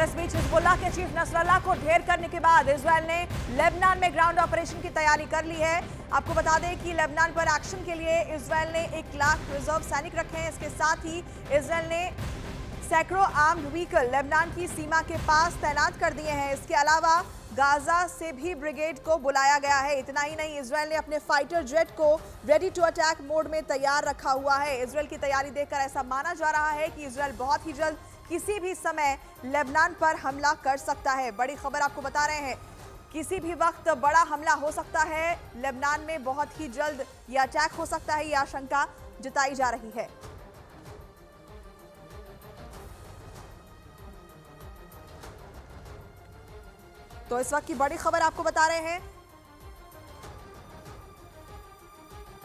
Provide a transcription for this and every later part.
इस बीच हिजबुल्लाह के chief Nasrallah को ढेर करने के बाद इजरायल ने लेबनान में ग्राउंड ऑपरेशन की तैयारी कर ली है। आपको बता दें कि लेबनान पर एक्शन के लिए इजरायल ने 1 लाख रिजर्व सैनिक रखे हैं। इसके साथ ही इजरायल ने सैकड़ों आर्म्ड व्हीकल लेबनान की सीमा के पास तैनात कर दिए हैं। इसके अलावा गाजा से भी ब्रिगेड को बुलाया गया है। इतना ही नहीं, इजरायल ने अपने फाइटर जेट को रेडी टू अटैक मोड में तैयार रखा हुआ है। इजरायल की तैयारी देखकर ऐसा माना जा रहा है कि इजरायल बहुत ही जल्द किसी भी समय लेबनान पर हमला कर सकता है। बड़ी खबर आपको बता रहे हैं, किसी भी वक्त बड़ा हमला हो सकता है। लेबनान में बहुत ही जल्द यह अटैक हो सकता है, यह आशंका जताई जा रही है। तो इस वक्त की बड़ी खबर आपको बता रहे हैं।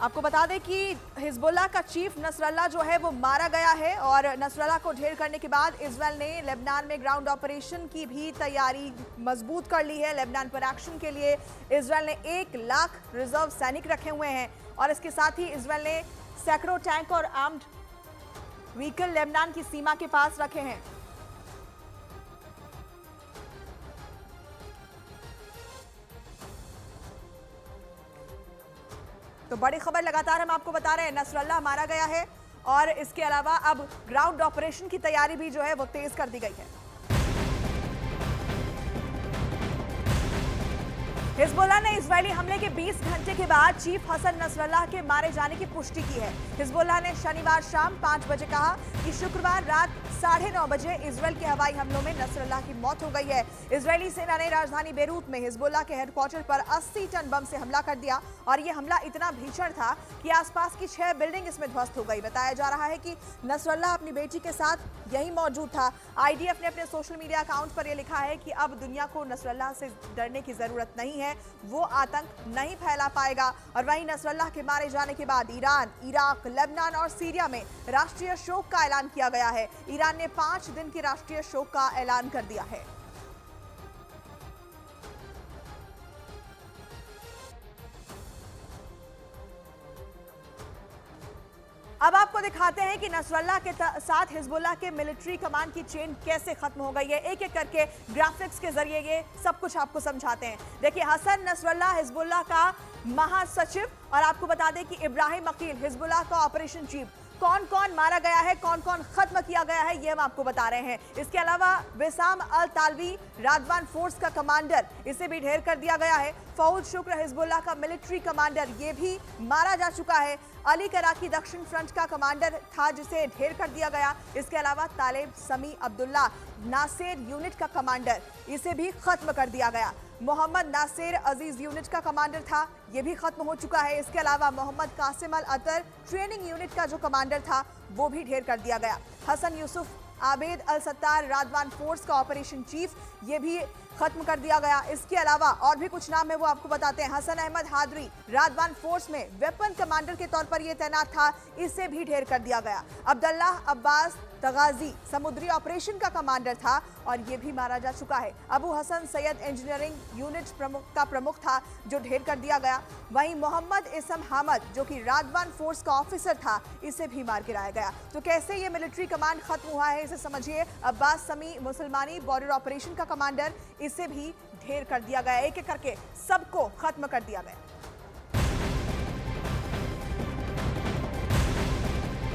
आपको बता दें कि हिजबुल्लाह का चीफ नसरल्लाह जो है वो मारा गया है और नसरल्लाह को ढेर करने के बाद इजरायल ने लेबनान में ग्राउंड ऑपरेशन की भी तैयारी मजबूत कर ली है। लेबनान पर एक्शन के लिए इजरायल ने 1 लाख रिजर्व सैनिक रखे हुए हैं और इसके साथ ही इजरायल ने सैकड़ों टैंक और आर्म्ड व्हीकल लेबनान की सीमा के पास रखे हैं। तो बड़ी खबर लगातार हम आपको बता रहे हैं, नसरल्लाह मारा गया है और इसके अलावा अब ग्राउंड ऑपरेशन की तैयारी भी जो है वो तेज कर दी गई है। हिजबुल्लाह ने इजरायली हमले के 20 घंटे के बाद चीफ हसन नसरल्लाह के मारे जाने की पुष्टि की है। हिजबुल्लाह ने शनिवार शाम 5 बजे कहा कि शुक्रवार रात 9:30 बजे इजरायल के हवाई हमलों में नसरल्लाह की मौत हो गई है। इजरायली सेना ने राजधानी बेरूत में हिजबुल्लाह के हेडक्वार्टर पर 80 टन बम से हमला कर दिया और यह हमला इतना भीषण था कि आसपास की 6 बिल्डिंग इसमें ध्वस्त हो गई। बताया जा रहा है कि नसरल्लाह अपनी बेटी के साथ यही मौजूद था। आईडीएफ ने अपने सोशल मीडिया अकाउंट पर यह लिखा है कि अब दुनिया को नसरल्लाह से डरने की जरूरत नहीं है, वो आतंक नहीं फैला पाएगा। और वहीं नसरल्लाह के मारे जाने के बाद ईरान, इराक, लेबनान और सीरिया में राष्ट्रीय शोक का ऐलान किया गया है। ईरान ने 5 दिन के राष्ट्रीय शोक का ऐलान कर दिया है। अब आपको दिखाते हैं कि नसरल्लाह के साथ हिजबुल्लाह के मिलिट्री कमांड की चेन कैसे खत्म हो गई है। एक एक करके ग्राफिक्स के जरिए ये सब कुछ आपको समझाते हैं। देखिए, हसन नसरल्लाह हिजबुल्लाह का महासचिव और आपको बता दें कि इब्राहिम अकील हिजबुल्लाह का ऑपरेशन चीफ। कौन कौन मारा गया है, कौन कौन खत्म किया गया है, ये हम आपको बता रहे हैं। इसके अलावा विसाम अल तालवी रादवान फोर्स का कमांडर, इसे भी ढेर कर दिया गया है। फौज शुक्र हिजबुल्लाह का मिलिट्री कमांडर, ये भी मारा जा चुका है। अली कराकी दक्षिण फ्रंट का कमांडर था जिसे ढेर कर दिया गया। इसके अलावा तालेब समी अब्दुल्ला नासिर यूनिट का कमांडर, इसे भी खत्म कर दिया गया। मोहम्मद नासिर अजीज यूनिट का कमांडर था, यह भी खत्म हो चुका है। इसके अलावा मोहम्मद कासिम अल अतर ट्रेनिंग यूनिट का जो कमांडर था वो भी ढेर कर दिया गया। हसन यूसुफ आबेद अल सत्तार रादवान फोर्स का ऑपरेशन चीफ, ये भी खत्म कर दिया गया। इसके अलावा और भी कुछ नाम है वो आपको बताते हैं। हसन अहमद हादरी रादवान फोर्स में वेपन कमांडर के तौर पर यह तैनात था, इसे भी ढेर कर दिया गया। अब्दुल्लाह अब्बास तगाजी समुद्री ऑपरेशन का कमांडर था और यह भी मारा जा चुका है। अबू हसन सैयद इंजीनियरिंग यूनिट प्रमुख था, जो ढेर कर दिया गया। वहीं मोहम्मद इसम हामद जो कि रादवान फोर्स का ऑफिसर था, इसे भी मार गिराया गया। तो कैसे ये मिलिट्री कमांड खत्म हुआ है इसे समझिए। अब्बास समी मुसलमानी बॉर्डर ऑपरेशन का कमांडर, इसे भी ढेर कर दिया गया। एक एक करके सबको खत्म कर दिया गया।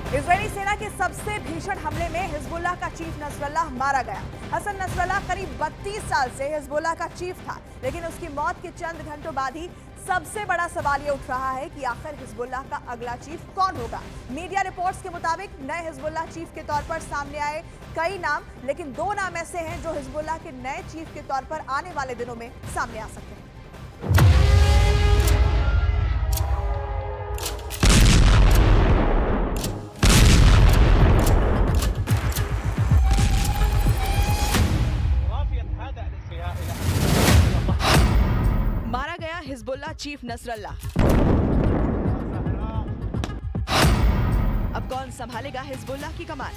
इजरायली सेना के सबसे भीषण हमले में हिजबुल्लाह का चीफ नसरल्लाह मारा गया। हसन नसरल्लाह करीब 32 साल से हिजबुल्लाह का चीफ था, लेकिन उसकी मौत के चंद घंटों बाद ही सबसे बड़ा सवाल ये उठ रहा है कि आखिर हिजबुल्लाह का अगला चीफ कौन होगा। मीडिया रिपोर्ट्स के मुताबिक नए हिजबुल्लाह चीफ के तौर पर सामने आए कई नाम, लेकिन 2 नाम ऐसे हैं जो हिजबुल्लाह के नए चीफ के तौर पर आने वाले दिनों में सामने आ सकते हैं। मारा गया हिजबुल्लाह चीफ नसरल्लाह। अब कौन संभालेगा हिजबुल्लाह की कमान?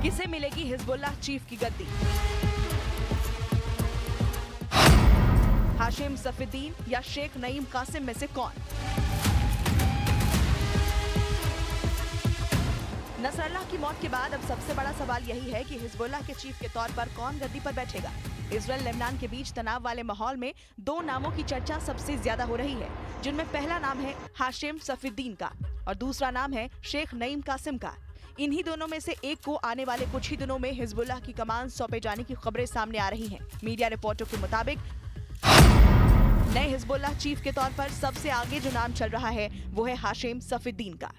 किसे मिलेगी हिजबुल्लाह चीफ की गद्दी? हाशिम सफीद्दीन या शेख नईम कासिम में से कौन? नसरल्लाह की मौत के बाद अब सबसे बड़ा सवाल यही है कि हिजबुल्लाह के चीफ के तौर पर कौन गद्दी पर बैठेगा। इजराइल लेबनान के बीच तनाव वाले माहौल में दो नामों की चर्चा सबसे ज्यादा हो रही है, जिनमें पहला नाम है हाशिम सफीद्दीन का और दूसरा नाम है शेख नईम कासिम का। इन्हीं दोनों में से एक को आने वाले कुछ ही दिनों में हिजबुल्लाह की कमान सौंपे जाने की खबरें सामने आ रही हैं। मीडिया रिपोर्टों के मुताबिक नए हिजबुल्लाह चीफ के तौर पर सबसे आगे जो नाम चल रहा है वो है हाशिम सफीद्दीन का।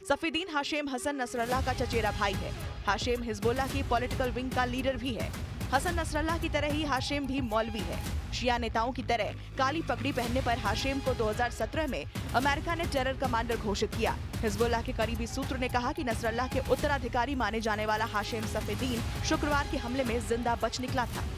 सफीद्दीन हाशिम हसन नसरल्लाह का चचेरा भाई है। हाशिम हिजबुल्लाह की पॉलिटिकल विंग का लीडर भी है। हसन नसरल्लाह की तरह ही हाशिम भी मौलवी है। शिया नेताओं की तरह काली पगड़ी पहनने पर हाशिम को 2017 में अमेरिका ने टेरर कमांडर घोषित किया। हिजबुल्लाह के करीबी सूत्र ने कहा कि नसरल्लाह के उत्तराधिकारी माने जाने वाला हाशिम सफीद्दीन शुक्रवार के हमले में जिंदा बच निकला था।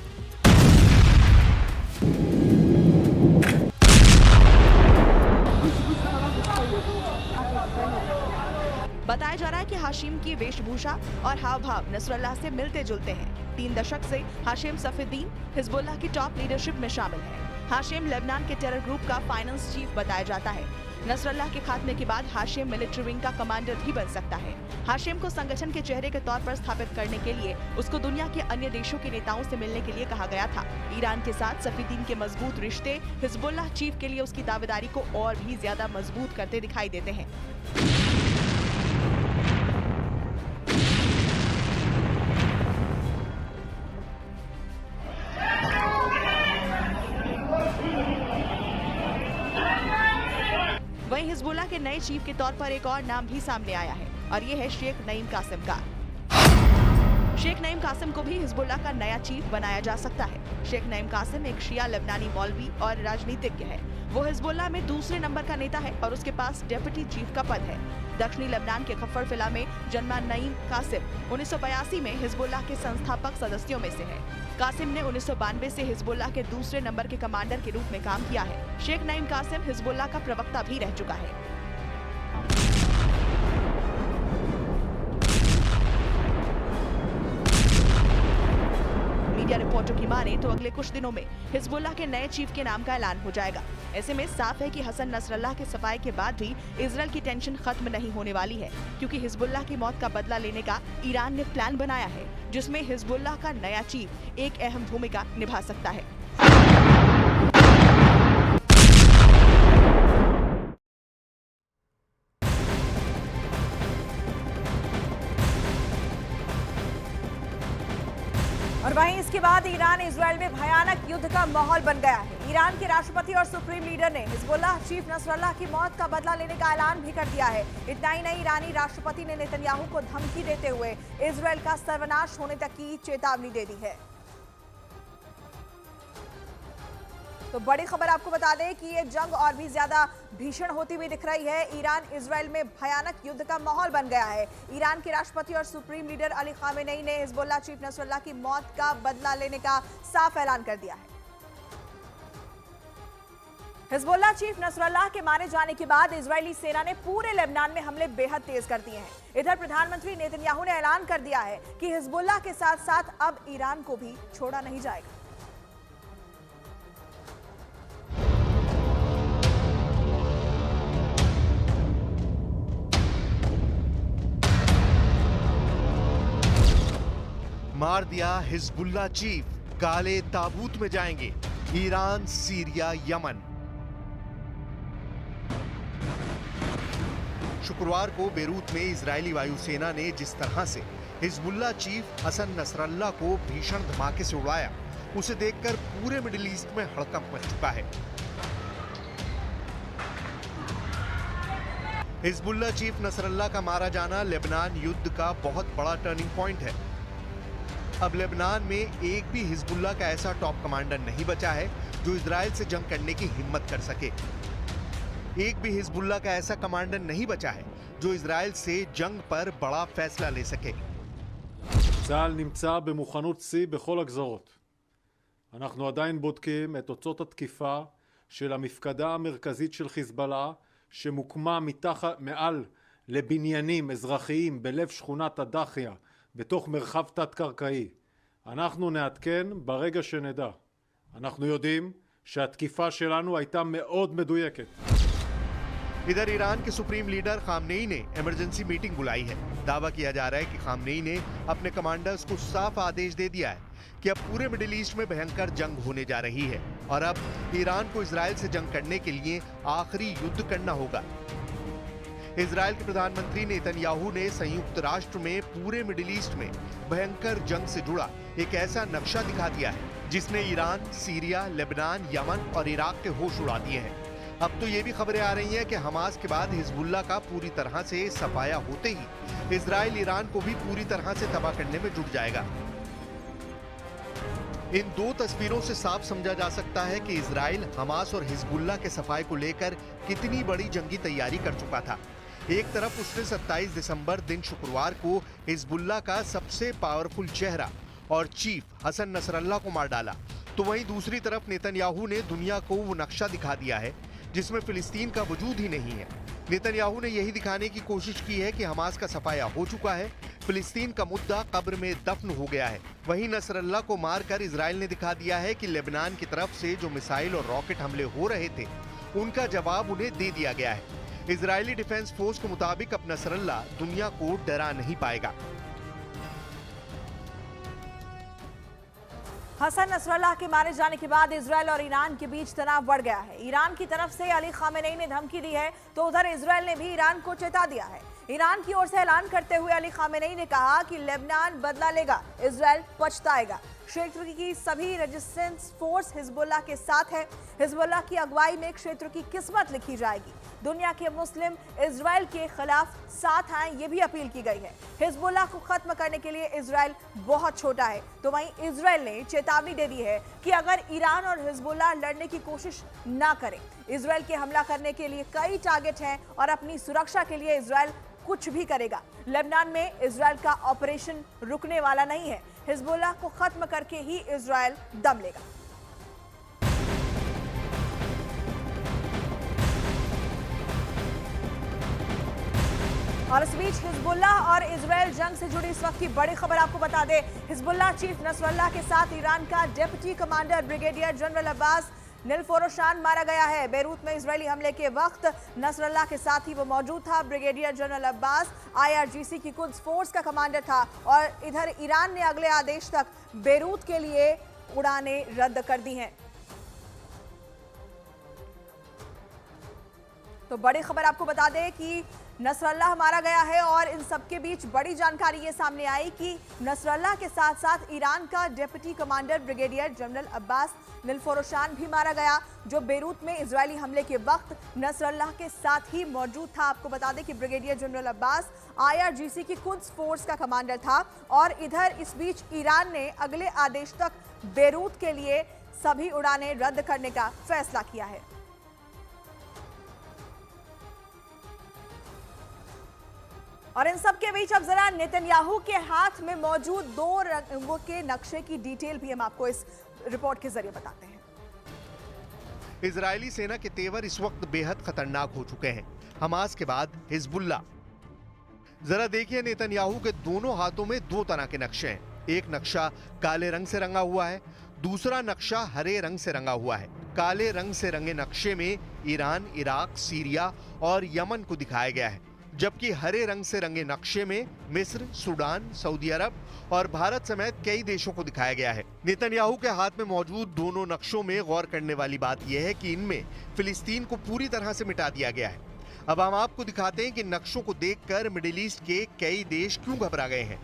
बताया जा रहा है कि हाशिम की वेशभूषा और हाव भाव नसरल्लाह से मिलते जुलते हैं। 3 दशक से हाशिम सफीद्दीन हिजबुल्लाह की टॉप लीडरशिप में शामिल है। हाशिम लेबनान के टेरर ग्रुप का फाइनेंस चीफ बताया जाता है। नसरल्लाह के खात्मे के बाद हाशिम मिलिट्री विंग का कमांडर भी बन सकता है। हाशिम को संगठन के चेहरे के तौर पर स्थापित करने के लिए उसको दुनिया के अन्य देशों के नेताओं से मिलने के लिए कहा गया था। ईरान के साथ सफीद्दीन के मजबूत रिश्ते हिजबुल्लाह चीफ के लिए उसकी दावेदारी को और भी ज्यादा मजबूत करते दिखाई देते हैं। वहीं हिजबुल्लाह के नए चीफ के तौर पर एक और नाम भी सामने आया है और ये है शेख नईम कासिम का। शेख नईम कासिम को भी हिजबुल्लाह का नया चीफ बनाया जा सकता है। शेख नईम कासिम एक शिया लेबनानी मौलवी और राजनीतिज्ञ है। वो हिजबुल्लाह में दूसरे नंबर का नेता है और उसके पास डेप्यूटी चीफ का पद है। दक्षिणी लेबनान के खफर फिला में जन्मा नईम कासिम 1982 में हिजबुल्लाह के संस्थापक सदस्यों में से है। कासिम ने 1992 से हिजबुल्लाह के दूसरे नंबर के कमांडर के रूप में काम किया है। शेख नईम कासिम हिजबुल्लाह का प्रवक्ता भी रह चुका है। मीडिया रिपोर्टों की माने तो अगले कुछ दिनों में हिजबुल्लाह के नए चीफ के नाम का ऐलान हो जाएगा। ऐसे में साफ है कि हसन नसरल्लाह के सफाई के बाद भी इजराइल की टेंशन खत्म नहीं होने वाली है, क्योंकि हिजबुल्लाह की मौत का बदला लेने का ईरान ने प्लान बनाया है, जिसमें हिजबुल्लाह का नया चीफ एक अहम भूमिका निभा सकता है। और वहीं इसके बाद ईरान इजराइल में भयानक युद्ध का माहौल बन गया है। ईरान के राष्ट्रपति और सुप्रीम लीडर ने हिजबुल्लाह चीफ नसरल्लाह की मौत का बदला लेने का ऐलान भी कर दिया है। इतना ही नहीं, ईरानी राष्ट्रपति ने नेतन्याहू को धमकी देते हुए इजराइल का सर्वनाश होने तक की चेतावनी दे दी है। तो बड़ी खबर आपको बता दें कि ये जंग और भी ज्यादा भीषण होती हुई दिख रही है। ईरान इजराइल में भयानक युद्ध का माहौल बन गया है। ईरान के राष्ट्रपति और सुप्रीम लीडर अली खामेनेई ने हिजबुल्लाह चीफ नसरल्लाह की मौत का बदला लेने का साफ ऐलान कर दिया है। हिजबुल्लाह चीफ नसरल्लाह के मारे जाने के बाद इजरायली सेना ने पूरे लेबनान में हमले बेहद तेज कर दिए हैं। इधर प्रधानमंत्री नेतन्याहू ने ऐलान कर दिया है कि हिजबुल्लाह के साथ साथ अब ईरान को भी छोड़ा नहीं जाएगा। मार दिया हिजबुल्लाह चीफ, काले ताबूत में जाएंगे ईरान, सीरिया, यमन। शुक्रवार को बेरूत में इजरायली वायुसेना ने जिस तरह से हिजबुल्लाह चीफ हसन नसरल्लाह को भीषण धमाके से उड़ाया, उसे देखकर पूरे मिडिल ईस्ट में हड़कंप मच चुका है। हिजबुल्लाह चीफ नसरल्लाह का मारा जाना लेबनान युद्ध का बहुत बड़ा टर्निंग पॉइंट है। अब लेबनान में एक भी हिजबुल्लाह का ऐसा टॉप कमांडर नहीं बचा है जो इजराइल से जंग करने की हिम्मत कर सके। एक भी हिजबुल्लाह का ऐसा कमांडर नहीं बचा है जो इजराइल से जंग पर बड़ा फैसला ले सके। צה"ל נמצא במוכנות שיא בכל הגזרות. אנחנו עדיין בודקים את תוצאות התקיפה של המפקדה המרכזית של חיזבאללה שמוקמה מעל לבניינים אזרחיים בלב שכונת הדחיה בתוך מרחב תת-קרקעי. אנחנו נעדכן ברגע שנדע. אנחנו יודעים שהתקיפה שלנו הייתה מאוד מדויקת. इधर ईरान के सुप्रीम लीडर खामनेई ने इमरजेंसी मीटिंग बुलाई है। दावा किया जा रहा है कि खामनेई ने अपने कमांडर्स को साफ आदेश दे दिया है कि अब पूरे मिडिल ईस्ट में भयंकर जंग होने जा रही है और अब ईरान को इजराइल से जंग करने के लिए आखिरी युद्ध करना होगा। इजराइल के प्रधानमंत्री नेतन्याहू ने संयुक्त राष्ट्र में पूरे मिडिल ईस्ट में भयंकर जंग से जुड़ा एक ऐसा नक्शा दिखा दिया है जिसने ईरान, सीरिया, लेबनान, यमन और इराक के होश उड़ा दिए हैं। अब तो ये भी खबरें आ रही हैं कि हमास के बाद हिजबुल्लाह का पूरी तरह से सफाया होते ही इजराइल ईरान को भी पूरी तरह से तबाह करने में जुट जाएगा। इन दो तस्वीरों से साफ समझा जा सकता है कि इजराइल हमास और हिजबुल्लाह के सफाए को लेकर कितनी बड़ी जंगी तैयारी कर चुका था। एक तरफ उसने 27 दिसंबर दिन शुक्रवार को हिजबुल्लाह का सबसे पावरफुल चेहरा और चीफ हसन नसरल्लाह को मार डाला, तो वहीं दूसरी तरफ नेतन्याहू ने दुनिया को वो नक्शा दिखा दिया है जिसमें फिलिस्तीन का वजूद ही नहीं है। नेतन्याहू ने यही दिखाने की कोशिश की है कि हमास का सफाया हो चुका है, फिलिस्तीन का मुद्दा कब्र में दफन हो गया है। वहीं नसरल्लाह को मारकर इजराइल ने दिखा दिया है कि लेबनान की तरफ से जो मिसाइल और रॉकेट हमले हो रहे थे उनका जवाब उन्हें दे दिया गया है। इजरायली डिफेंस फोर्स के मुताबिक अब नसरल्लाह दुनिया को डरा नहीं पाएगा। हसन नसरल्लाह के मारे जाने के बाद इजराइल और ईरान के बीच तनाव बढ़ गया है। ईरान की तरफ से अली खामेनेई ने धमकी दी है तो उधर इजराइल ने भी ईरान को चेता दिया है। ईरान की ओर से ऐलान करते हुए अली खामेनेई ने कहा कि लेबनान बदला लेगा, इजराइल पछताएगा। क्षेत्र की सभी रेजिस्टेंस फोर्स हिजबुल्लाह के साथ है। हिजबुल्लाह की अगुवाई में क्षेत्र की किस्मत लिखी जाएगी। दुनिया के मुस्लिम इजराइल के खिलाफ साथ आए, ये भी अपील की गई है। हिजबुल्लाह को खत्म करने के लिए इजराइल बहुत छोटा है, तो वहीं इजराइल ने चेतावनी दे दी है कि अगर ईरान और हिजबुल्लाह लड़ने की कोशिश ना करें, इजराइल के हमला करने के लिए कई टारगेट हैं और अपनी सुरक्षा के लिए इजराइल कुछ भी करेगा। लेबनान में इजराइल का ऑपरेशन रुकने वाला नहीं है। हिजबुल्लाह को खत्म करके ही इजराइल दम लेगा। और इस बीच हिजबुल्लाह और इजराइल जंग से जुड़ी इस वक्त की बड़ी खबर आपको बता दें। हिजबुल्लाह चीफ नसरल्लाह के साथ ईरान का deputy commander brigadier general Abbas Nilforoushan मारा गया है। बेरूत में इजरायली हमले के वक्त नसरल्लाह के साथ ही वो मौजूद था। ब्रिगेडियर जनरल अब्बास IRGC की कुद्स फोर्स का कमांडर था और इधर ईरान ने अगले आदेश तक बेरूत के लिए उड़ानें रद्द कर दी हैं। तो बड़ी खबर आपको बता दें कि नसरल्लाह मारा गया है और इन सबके बीच बड़ी जानकारी ये सामने आई कि नसरल्लाह के साथ साथ ईरान का deputy commander brigadier general Abbas Nilforoushan भी मारा गया, जो बेरूत में इजरायली हमले के वक्त नसरल्लाह के साथ ही मौजूद था। आपको बता दें कि ब्रिगेडियर जनरल अब्बास IRGC की कुद्स फोर्स का कमांडर था और इधर इस बीच ईरान ने अगले आदेश तक बेरूत के लिए सभी उड़ानें रद्द करने का फैसला किया है। और इन सब के बीच अब जरा नेतन्याहू के हाथ में मौजूद 2 रंगों के नक्शे की डिटेल भी हम आपको इस रिपोर्ट के जरिए बताते हैं। इजरायली सेना के तेवर इस वक्त बेहद खतरनाक हो चुके हैं। हमास के बाद हिजबुल्लाह। जरा देखिए, नेतन्याहू के दोनों हाथों में 2 तरह के नक्शे हैं। एक नक्शा काले रंग से रंगा हुआ है, दूसरा नक्शा हरे रंग से रंगा हुआ है। काले रंग से रंगे नक्शे में ईरान, इराक, सीरिया और यमन को दिखाया गया है, जबकि हरे रंग से रंगे नक्शे में मिस्र, सूडान, सऊदी अरब और भारत समेत कई देशों को दिखाया गया है। नेतन्याहू के हाथ में मौजूद दोनों नक्शों में गौर करने वाली बात यह है कि इनमें फिलिस्तीन को पूरी तरह से मिटा दिया गया है। अब हम आपको दिखाते हैं कि नक्शों को देखकर मिडिल ईस्ट के कई देश क्यों घबरा गए हैं।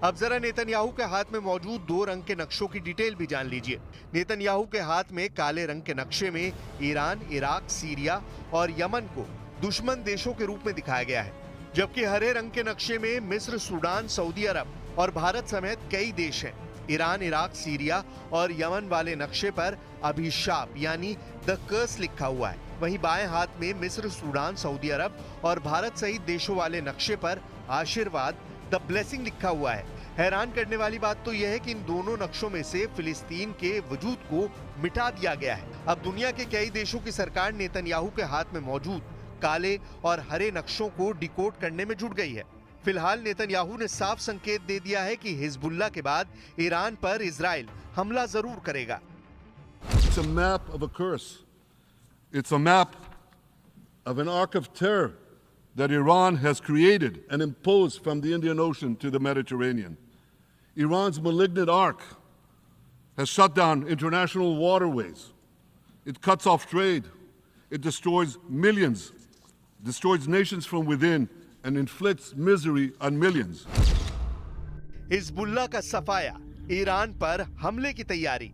अब जरा नेतन्याहू के हाथ में मौजूद 2 रंग के नक्शों की डिटेल भी जान लीजिए। नेतन्याहू के हाथ में काले रंग के नक्शे में ईरान, इराक, सीरिया और यमन को दुश्मन देशों के रूप में दिखाया गया है, जबकि हरे रंग के नक्शे में मिस्र, सूडान, सऊदी अरब और भारत समेत कई देश हैं। ईरान, इराक, सीरिया और यमन वाले नक्शे पर अभिशाप यानी द कर्स लिखा हुआ है। वहीं बाएं हाथ में मिस्र, सूडान, सऊदी अरब और भारत सहित देशों वाले नक्शे पर आशीर्वाद द ब्लेसिंग लिखा हुआ है। हैरान करने वाली बात तो यह है कि इन दोनों नक्शों में से फिलिस्तीन के वजूद को मिटा दिया गया है। अब दुनिया के कई देशों की सरकार नेतन्याहू के हाथ में मौजूद काले और हरे नक्शों को डिकोड करने में जुट गई है। फिलहाल नेतन्याहू ने साफ संकेत दे दिया है कि हिजबुल्लाह के बाद ईरान पर इजराइल हमला जरूर करेगा। It's a map of a curse. It's a map of an arc of terror that Iran has created and imposed from the Indian Ocean to the Mediterranean. Iran's malignant arc has shut down international waterways. It cuts off trade. It destroys millions, destroys nations from within, and inflicts misery on millions. Hezbollah का सफाया, Iran पर हमले की तैयारी।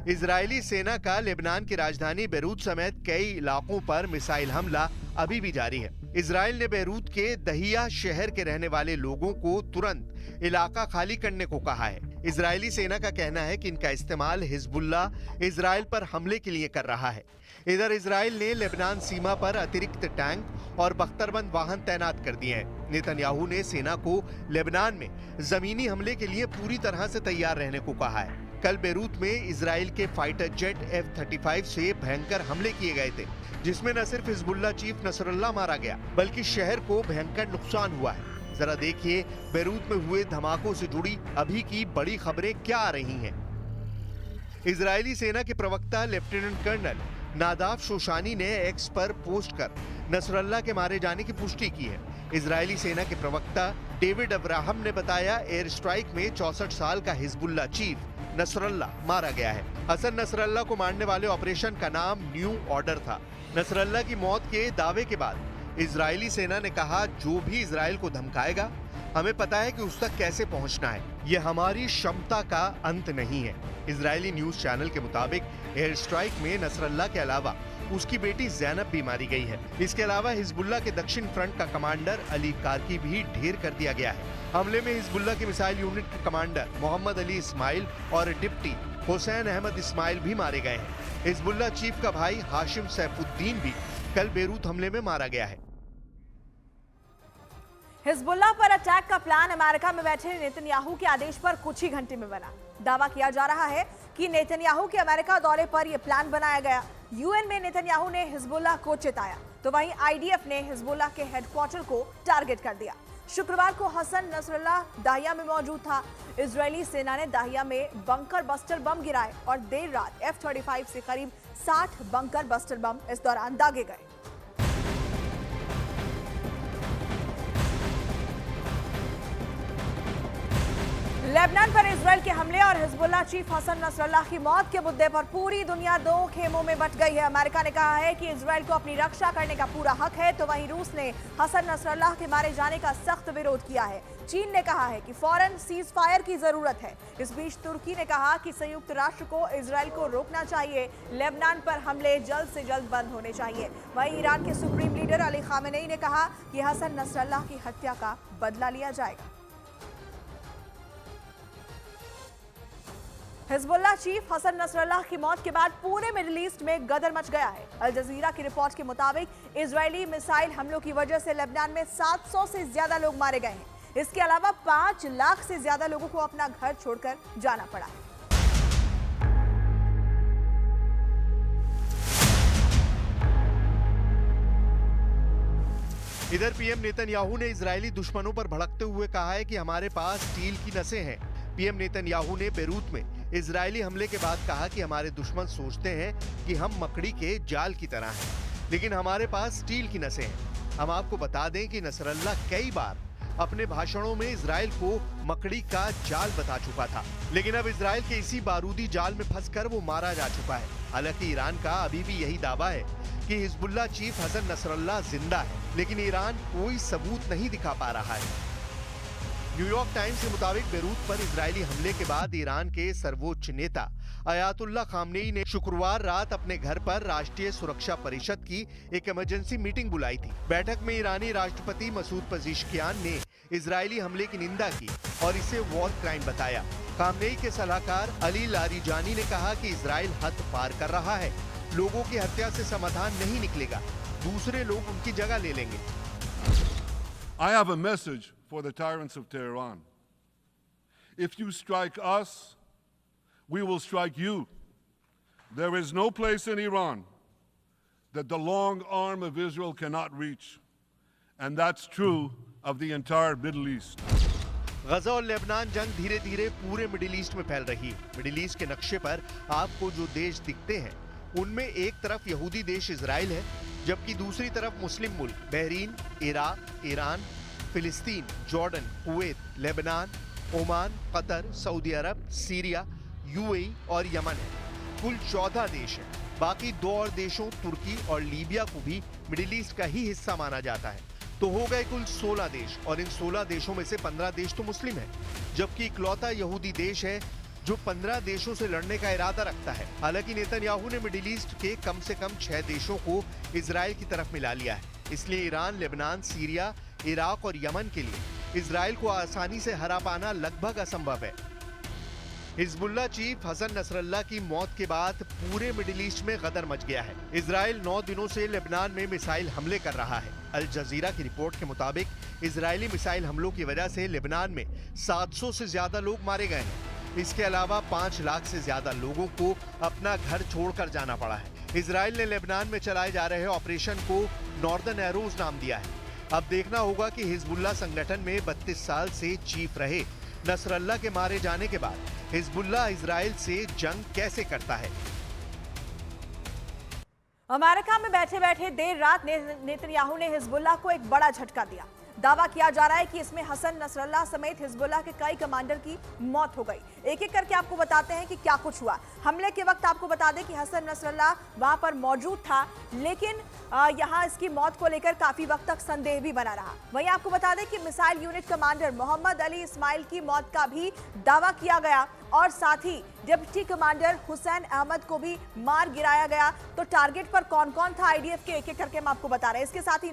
Israeli सेना का Lebanon की राजधानी बेरूत समेत कई इलाकों पर मिसाइल हमला अभी भी जारी है। इजराइल ने बेरूत के दहिया शहर के रहने वाले लोगों को तुरंत इलाका खाली करने को कहा है। इजरायली सेना का कहना है कि इनका इस्तेमाल हिजबुल्लाह इजराइल पर हमले के लिए कर रहा है। इधर इजराइल ने लेबनान सीमा पर अतिरिक्त टैंक और बख्तरबंद वाहन तैनात कर दिए हैं। नेतन्याहू ने सेना को लेबनान में जमीनी हमले के लिए पूरी तरह से तैयार रहने को कहा है। कल बेरूत में इजराइल के फाइटर जेट F-35 से भयंकर हमले किए गए थे, जिसमें न सिर्फ हिजबुल्लाह चीफ नसरुल्लाह मारा गया, बल्कि शहर को भयंकर नुकसान हुआ है। जरा देखिए बेरूत में हुए धमाकों से जुड़ी अभी की बड़ी खबरें क्या आ रही हैं। इजरायली सेना के प्रवक्ता लेफ्टिनेंट कर्नल नादाफ शोशानी ने एक्स पर पोस्ट कर नसरुल्लाह के मारे जाने की पुष्टि की है। इजरायली सेना के प्रवक्ता डेविड अब्राहम ने बताया, एयर स्ट्राइक में 64 साल का हिजबुल्लाह चीफ नसरुल्लाह मारा गया है। हसन नसरुल्लाह को मारने वाले ऑपरेशन का नाम न्यू ऑर्डर था। नसरुल्लाह की मौत के दावे के बाद इजरायली सेना ने कहा, जो भी इजराइल को धमकाएगा, हमें पता है कि उस तक कैसे पहुंचना है। यह हमारी क्षमता का अंत नहीं है। इजरायली न्यूज चैनल के मुताबिक एयर स्ट्राइक में नसरुल्लाह के अलावा उसकी बेटी जैनब भी मारी गई है। इसके अलावा हिजबुल्लाह के दक्षिण फ्रंट का कमांडर अली कारकी भी ढेर कर दिया गया है। हमले में हिजबुल्लाह के मिसाइल यूनिट के कमांडर मोहम्मद अली इस्माइल और डिप्टी हुसैन अहमद इस्माइल भी मारे गए हैं। हिजबुल्लाह चीफ का भाई हाशिम सैफुद्दीन भी कल बेरूत हमले में मारा गया है। हिजबुल्लाह पर अटैक का प्लान अमेरिका में बैठे नेतन्याहू के आदेश पर कुछ ही घंटे में बना। दावा किया जा रहा है कि नेतन्याहू के अमेरिका दौरे पर यह प्लान बनाया गया। यूएन में नेतन्याहू ने हिजबुल्लाह को चिताया, तो वहीं आईडीएफ ने हिजबुल्लाह के हेडक्वार्टर को टारगेट कर दिया। शुक्रवार को हसन नसरुल्लाह दाहिया में मौजूद था। इजरायली सेना ने दाहिया में बंकर बस्टर बम गिराए और देर रात F-35 से करीब 60 बंकर बस्टर बम इस दौरान दागे गए। लेबनान पर इजराइल के हमले और हिजबुल्लाह चीफ हसन नसरुल्लाह की मौत के मुद्दे पर पूरी दुनिया दो खेमों में बंट गई है। अमेरिका ने कहा है कि इजराइल को अपनी रक्षा करने का पूरा हक है, तो वहीं रूस ने हसन नसरुल्लाह के मारे जाने का सख्त विरोध किया है। चीन ने कहा है कि फौरन सीज फायर की जरूरत है। इस बीच तुर्की ने कहा कि संयुक्त राष्ट्र को इजराइल को रोकना चाहिए। लेबनान पर हमले जल्द से जल्द बंद होने चाहिए। वहीं ईरान के सुप्रीम लीडर अली खामेनेई ने कहा कि हसन नसरुल्लाह की हत्या का बदला लिया जाएगा। हिजबुल्लाह चीफ हसन नसरुल्लाह की मौत के बाद पूरे मिडिल ईस्ट में गदर मच गया है। अल जजीरा की रिपोर्ट के मुताबिक इजरायली मिसाइल हमलों की वजह से लेबनान में 700 से ज्यादा लोग मारे गए हैं। इसके अलावा 5 लाख से ज्यादा लोगों को अपना घर छोड़कर जाना पड़ा है। इधर पीएम नेतन्याहू ने इजरायली दुश्मनों पर भड़कते हुए कहा है कि हमारे पास स्टील की नसें हैं। पीएम नेतन्याहू ने बेरूत में इजरायली हमले के बाद कहा कि हमारे दुश्मन सोचते हैं कि हम मकड़ी के जाल की तरह हैं, लेकिन हमारे पास स्टील की नसें हैं। हम आपको बता दें कि नसरुल्लाह कई बार अपने भाषणों में इजराइल को मकड़ी का जाल बता चुका था, लेकिन अब इजराइल के इसी बारूदी जाल में फंसकर वो मारा जा चुका है। हालांकि ईरान का अभी भी यही दावा है कि हिजबुल्लाह चीफ हसन नसरुल्लाह जिंदा है, लेकिन ईरान कोई सबूत नहीं दिखा पा रहा है। न्यूयॉर्क टाइम्स के मुताबिक बेरूत पर इजरायली हमले के बाद ईरान के सर्वोच्च नेता अयातुल्लाह खामनेई ने शुक्रवार रात अपने घर पर राष्ट्रीय सुरक्षा परिषद की एक इमरजेंसी मीटिंग बुलाई थी। बैठक में ईरानी राष्ट्रपति मसूद पेज़ेश्कियान ने इजरायली हमले की निंदा की और इसे वॉर क्राइम बताया। खामनेई के सलाहकार अली लारीजानी ने कहा कि इजराइल हद पार कर रहा है, लोगों की हत्या से समाधान नहीं निकलेगा, दूसरे लोग उनकी जगह ले लेंगे। I have a message for the tyrants of Tehran. If you strike us, we will strike you. There is no place in Iran that the long arm of Israel cannot reach. And that's true of the entire Middle East. गजा और Lebanon जंग धीरे धीरे पूरे middle east में फैल रही है। Middle east के नक्शे पर आपको जो देश दिखते हैं, उनमें एक तरफ यहूदी देश इजराइल है, जबकि दूसरी तरफ मुस्लिम मुल्क बहरीन, इराक, ईरान, फिलिस्तीन, Jordan, Kuwait, Lebanon, Oman, Qatar, Saudi Arab, Syria, UAE और यमन है। कुल 14 देश हैं। बाकी 2 और देशों तुर्की और लीबिया को भी मिडिल ईस्ट का ही हिस्सा माना जाता है। तो हो गए कुल 16 देश और इन 16 देशों में से 15 देश तो मुस्लिम हैं, जबकि इकलौता यहूदी देश है जो 15 देशों से लड़ने का इरादा रखता है। हालांकि नेतन्याहू ने मिडिल ईस्ट के कम से कम 6 देशों को इजराइल की तरफ मिला लिया है। इसलिए ईरान, लेबनान, सीरिया, इराक और यमन के लिए इजराइल को आसानी से हरा पाना लगभग असंभव है। हिजबुल्लाह चीफ हसन नसरल्लाह की मौत के बाद पूरे मिडिल ईस्ट में गदर मच गया है। इजराइल 9 दिनों से लेबनान में मिसाइल हमले कर रहा है। अल जजीरा की रिपोर्ट के मुताबिक इजरायली मिसाइल हमलों की वजह से लेबनान में 700 से ज्यादा लोग मारे गए हैं। इसके अलावा 5 लाख से ज्यादा लोगों को अपना घर छोड़कर जाना पड़ा है। इजराइल ने लेबनान में चलाए जा रहे ऑपरेशन को नॉर्दर्न एरोज नाम दिया है। अब देखना होगा कि हिजबुल्लाह संगठन में 32 साल से चीफ रहे नसरल्लाह के मारे जाने के बाद हिजबुल्लाह इजराइल से जंग कैसे करता है। अमेरिका में बैठे बैठे देर रात नेतन्याहू ने हिजबुल्लाह को एक बड़ा झटका दिया। दावा किया जा रहा है कि इसमें हसन नसरल्लाह समेत हिजबुल्लाह के कई कमांडर की मौत हो गई। एक एक करके आपको बताते हैं कि क्या कुछ हुआ। हमले के वक्त आपको बता दें कि हसन नसरल्लाह वहां पर मौजूद था, लेकिन यहां इसकी मौत को लेकर काफी वक्त तक संदेह भी बना रहा। वहीं आपको बता दें कि missile unit commander Mohammad Ali Ismail की मौत का भी दावा किया गया और साथ ही डिप्टी कमांडर हुसैन अहमद को भी मार गिराया गया। तो टारगेट पर कौन कौन था आईडीएफ के, एक एक करके हम आपको बता रहे हैं। इसके साथ ही